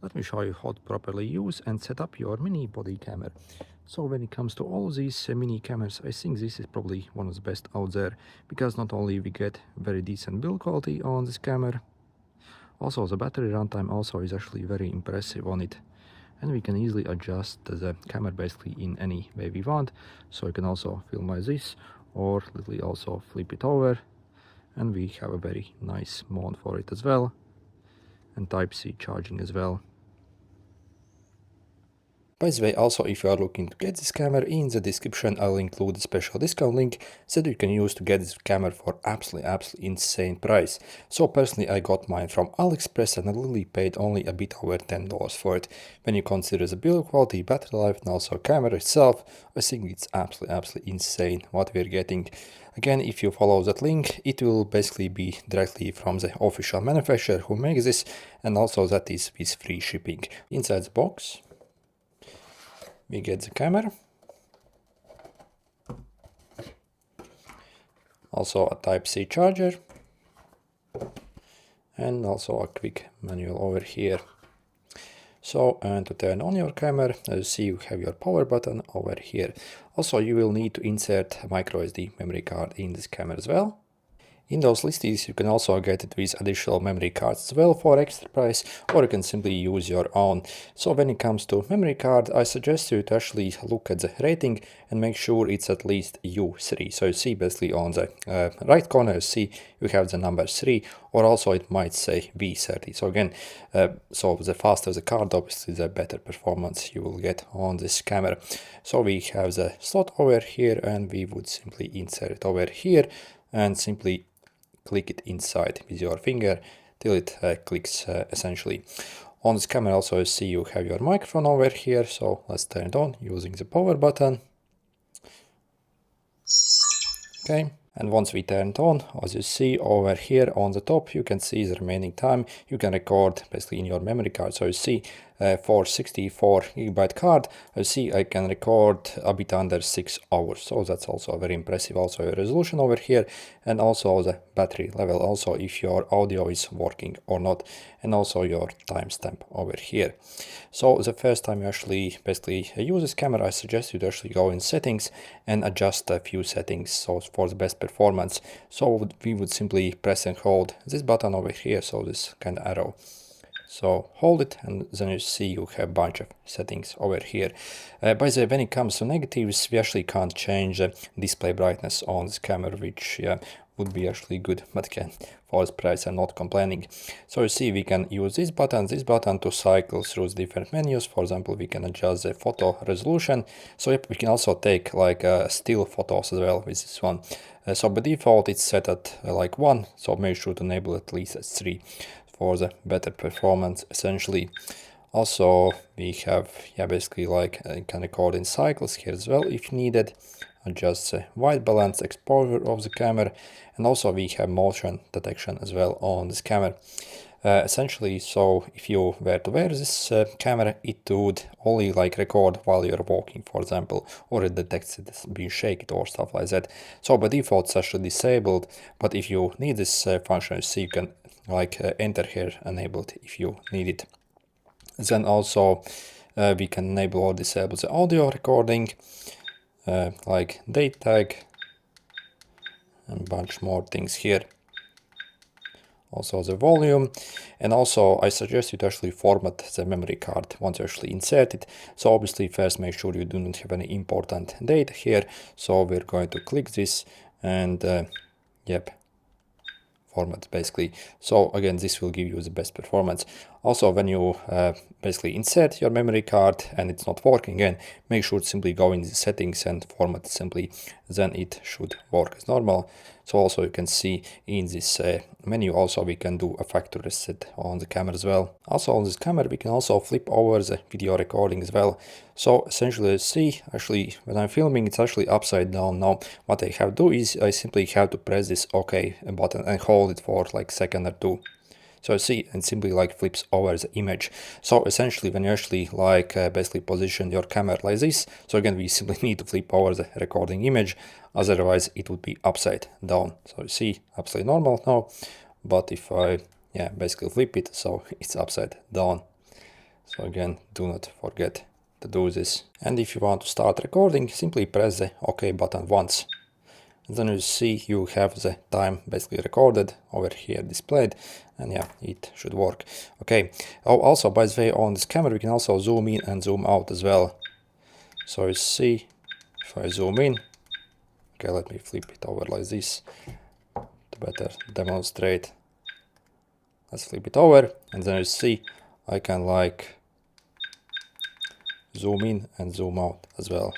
Let me show you how to properly use and set up your mini body camera. So when it comes to all of these mini cameras, I think this is probably one of the best out there, because not only we get very decent build quality on this camera, also the battery runtime also is actually very impressive on it. And we can easily adjust the camera basically in any way we want. So you can also film like this, or literally also flip it over, and we have a very nice mode for it as well, and Type-C charging as well. By the way, also if you are looking to get this camera, in the description I'll include a special discount link that you can use to get this camera for absolutely insane price. So personally I got mine from AliExpress and I literally paid only a bit over $10 for it. When you consider the build quality, battery life and also camera itself, I think it's absolutely insane what we're getting. Again, if you follow that link, it will basically be directly from the official manufacturer who makes this, and also that is with free shipping. Inside the box we get the camera, also a Type-C charger, and also a quick manual over here. So, and to turn on your camera, as you see, you have your power button over here. Also, you will need to insert a micro SD memory card in this camera as well. In those listies, you can also get it with additional memory cards as well for extra price, or you can simply use your own. So when it comes to memory card, I suggest you to actually look at the rating and make sure it's at least U3. So you see basically on the right corner, you see you have the number 3, or also it might say V30. So again, so the faster the card, obviously the better performance you will get on this camera. So we have the slot over here, and we would simply insert it over here and simply click it inside with your finger till it clicks essentially. On this camera also you see you have your microphone over here, so let's turn it on using the power button. Okay, and once we turn it on, as you see over here on the top, you can see the remaining time you can record basically in your memory card. So you see for 64GB card, you see I can record a bit under 6 hours. So that's also very impressive. Also your resolution over here, and also the battery level, also if your audio is working or not, and also your timestamp over here. So the first time you actually basically use this camera, I suggest you to actually go in settings and adjust a few settings so for the best performance. So we would simply press and hold this button over here, so this kind of arrow. So hold it, and then you see you have a bunch of settings over here. By the way, when it comes to negatives, we actually can't change display brightness on this camera, which would be actually good, but again, for this price I'm not complaining. So you see we can use this button to cycle through different menus. For example, we can adjust the photo resolution. So yep, we can also take like still photos as well with this one. So by default it's set at like 1, so make sure to enable at least at 3 for the better performance essentially. Also we have basically like can record in cycles here as well if needed. Adjust the white balance, exposure of the camera, and also we have motion detection as well on this camera. Essentially, so if you were to wear this camera, it would only like record while you're walking, for example, or it detects it being shaken or stuff like that. So by default it's actually disabled, but if you need this function, you see you can like enter here enabled if you need it. Then also we can enable or disable the audio recording, like date tag, and a bunch more things here. Also the volume, and also I suggest you to actually format the memory card once you actually insert it. So obviously first make sure you do not have any important data here. So we're going to click this and yep, format basically. So again, this will give you the best performance. Also when you basically insert your memory card and it's not working again, make sure to simply go in the settings and format simply, then it should work as normal. So also you can see in this menu also we can do a factory reset on the camera as well. Also on this camera we can also flip over the video recording as well. So essentially you see actually when I'm filming it's actually upside down now. What I have to do is I simply have to press this OK button and hold it for like a second or two. So you see, and simply like flips over the image. So essentially when you actually like basically position your camera like this, so again we simply need to flip over the recording image, otherwise it would be upside down. So you see absolutely normal now, but if I basically flip it, so it's upside down. So again, do not forget to do this. And if you want to start recording, simply press the OK button once. And then you see you have the time basically recorded over here displayed, and yeah, it should work. Okay. Oh, also, by the way, on this camera we can also zoom in and zoom out as well. So you see, if I zoom in, okay, let me flip it over like this to better demonstrate. Let's flip it over, and then you see I can like zoom in and zoom out as well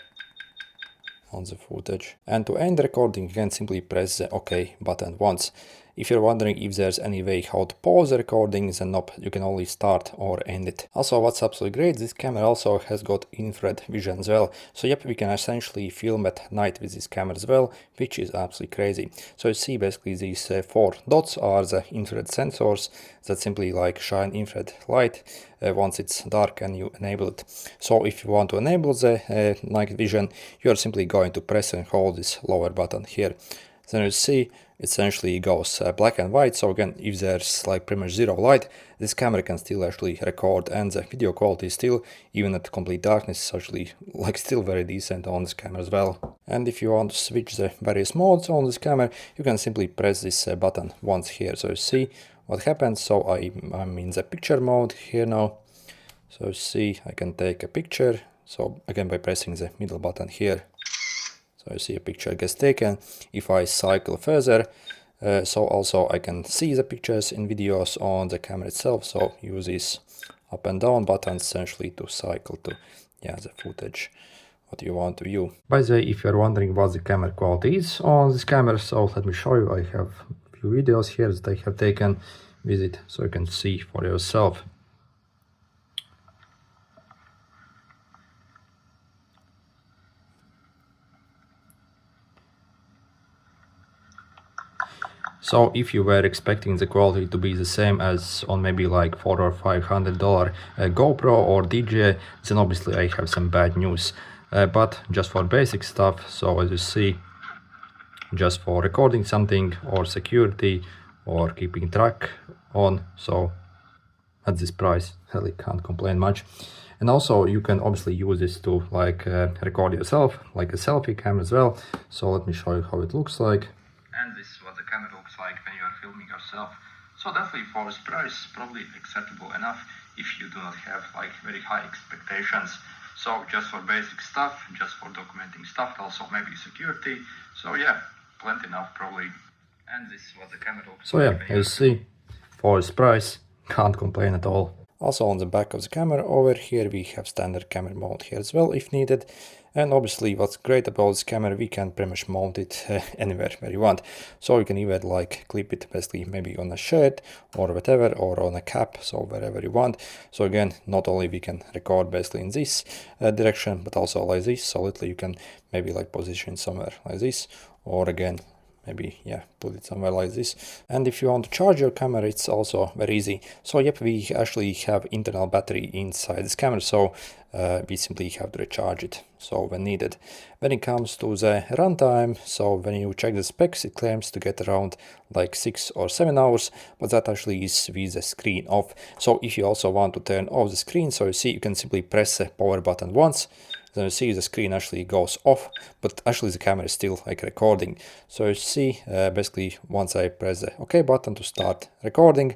on the footage. And to end recording, you can simply press the OK button once. If you're wondering if there's any way how to pause the recording, then nope, you can only start or end it. Also, what's absolutely great, this camera also has got infrared vision as well. So yep, we can essentially film at night with this camera as well, which is absolutely crazy. So you see basically these 4 dots are the infrared sensors that simply like shine infrared light once it's dark and you enable it. So if you want to enable the night vision, you're simply going to press and hold this lower button here. Then you see essentially it goes black and white. So again, if there's like pretty much zero light, this camera can still actually record, and the video quality is still, even at complete darkness, is actually like still very decent on this camera as well. And if you want to switch the various modes on this camera, you can simply press this button once here. So you see what happens. So I'm in the picture mode here now. So you see I can take a picture. So again, by pressing the middle button here. So you see a picture gets taken. If I cycle further, so also I can see the pictures in videos on the camera itself. So use these up and down buttons essentially to cycle to the footage what you want to view. By the way, if you're wondering what the camera quality is on this camera, so let me show you. I have a few videos here that I have taken with it, so you can see for yourself. So if you were expecting the quality to be the same as on maybe like $400 or $500 GoPro or DJI, then obviously I have some bad news. But just for basic stuff, so as you see, just for recording something or security or keeping track on, so at this price, really can't complain much. And also you can obviously use this to like record yourself, like a selfie camera as well. So let me show you how it looks like. And this is what the camera looks like when you are filming yourself. So definitely for this price, probably acceptable enough if you do not have like very high expectations. So just for basic stuff, just for documenting stuff, also maybe security. So yeah, plenty enough probably. And this is what the camera looks like. So yeah, as you see, for this price, can't complain at all. Also on the back of the camera over here we have standard camera mount here as well if needed. And obviously what's great about this camera, we can pretty much mount it anywhere where you want. So you can even like clip it basically maybe on a shirt or whatever, or on a cap, so wherever you want. So again, not only we can record basically in this direction, but also like this. So literally you can maybe like position somewhere like this, or again maybe put it somewhere like this. And if you want to charge your camera, it's also very easy. So yep, we actually have internal battery inside this camera, so we simply have to recharge it so when needed. When it comes to the runtime, so when you check the specs, it claims to get around like 6 or 7 hours, but that actually is with the screen off. So if you also want to turn off the screen, so you see you can simply press the power button once. Then you see the screen actually goes off, but actually the camera is still like recording. So you see basically once I press the OK button to start recording,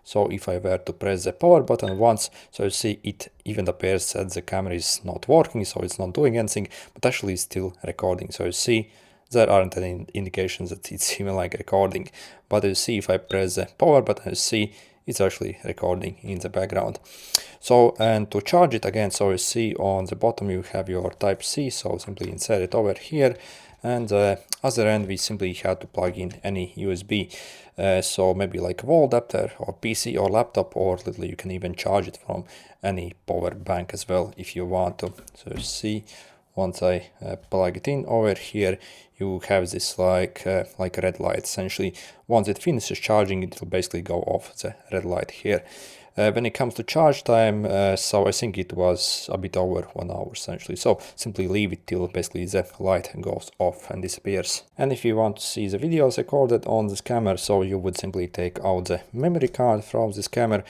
so if I were to press the power button once, so you see it even appears that the camera is not working, so it's not doing anything, but actually it's still recording. So you see there aren't any indications that it's even like recording. But you see if I press the power button, you see it's actually recording in the background. So, and to charge it again, so you see on the bottom you have your Type-C, so simply insert it over here, and the other end we simply have to plug in any USB, so maybe like a wall adapter or PC or laptop, or literally you can even charge it from any power bank as well if you want to. So you see once I plug it in over here, you have this like a red light essentially. Once it finishes charging, it will basically go off the red light here. When it comes to charge time, so I think it was a bit over 1 hour essentially. So simply leave it till basically the light goes off and disappears. And if you want to see the videos recorded on this camera, so you would simply take out the memory card from this camera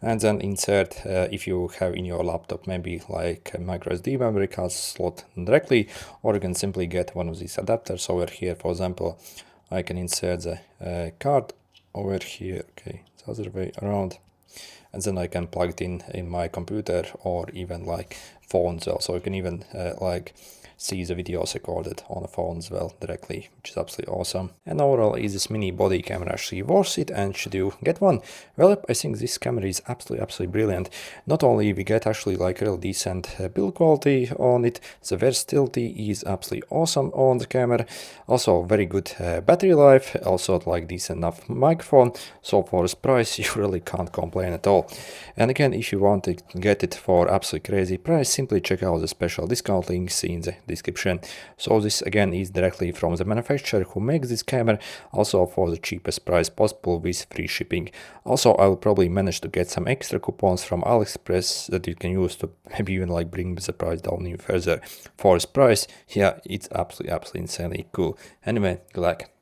and then insert, if you have in your laptop maybe like a micro SD memory card slot directly, or you can simply get one of these adapters over here. For example, I can insert the card over here, okay, the other way around, and then I can plug it in my computer or even like phone as well. So you can even like see the videos recorded on a phone as well directly, which is absolutely awesome. And overall, is this mini body camera actually worth it, and should you get one? Well, I think this camera is absolutely brilliant. Not only we get actually like real decent build quality on it, the versatility is absolutely awesome on the camera. Also very good battery life, also like decent enough microphone. So for this price, you really can't complain at all. And again, if you want to get it for absolutely crazy price, simply check out the special discount links in the description. So this again is directly from the manufacturer who makes this camera, also for the cheapest price possible with free shipping. Also, I'll probably manage to get some extra coupons from AliExpress that you can use to maybe even like bring the price down even further. For this price, yeah, it's absolutely insanely cool. Anyway, good luck.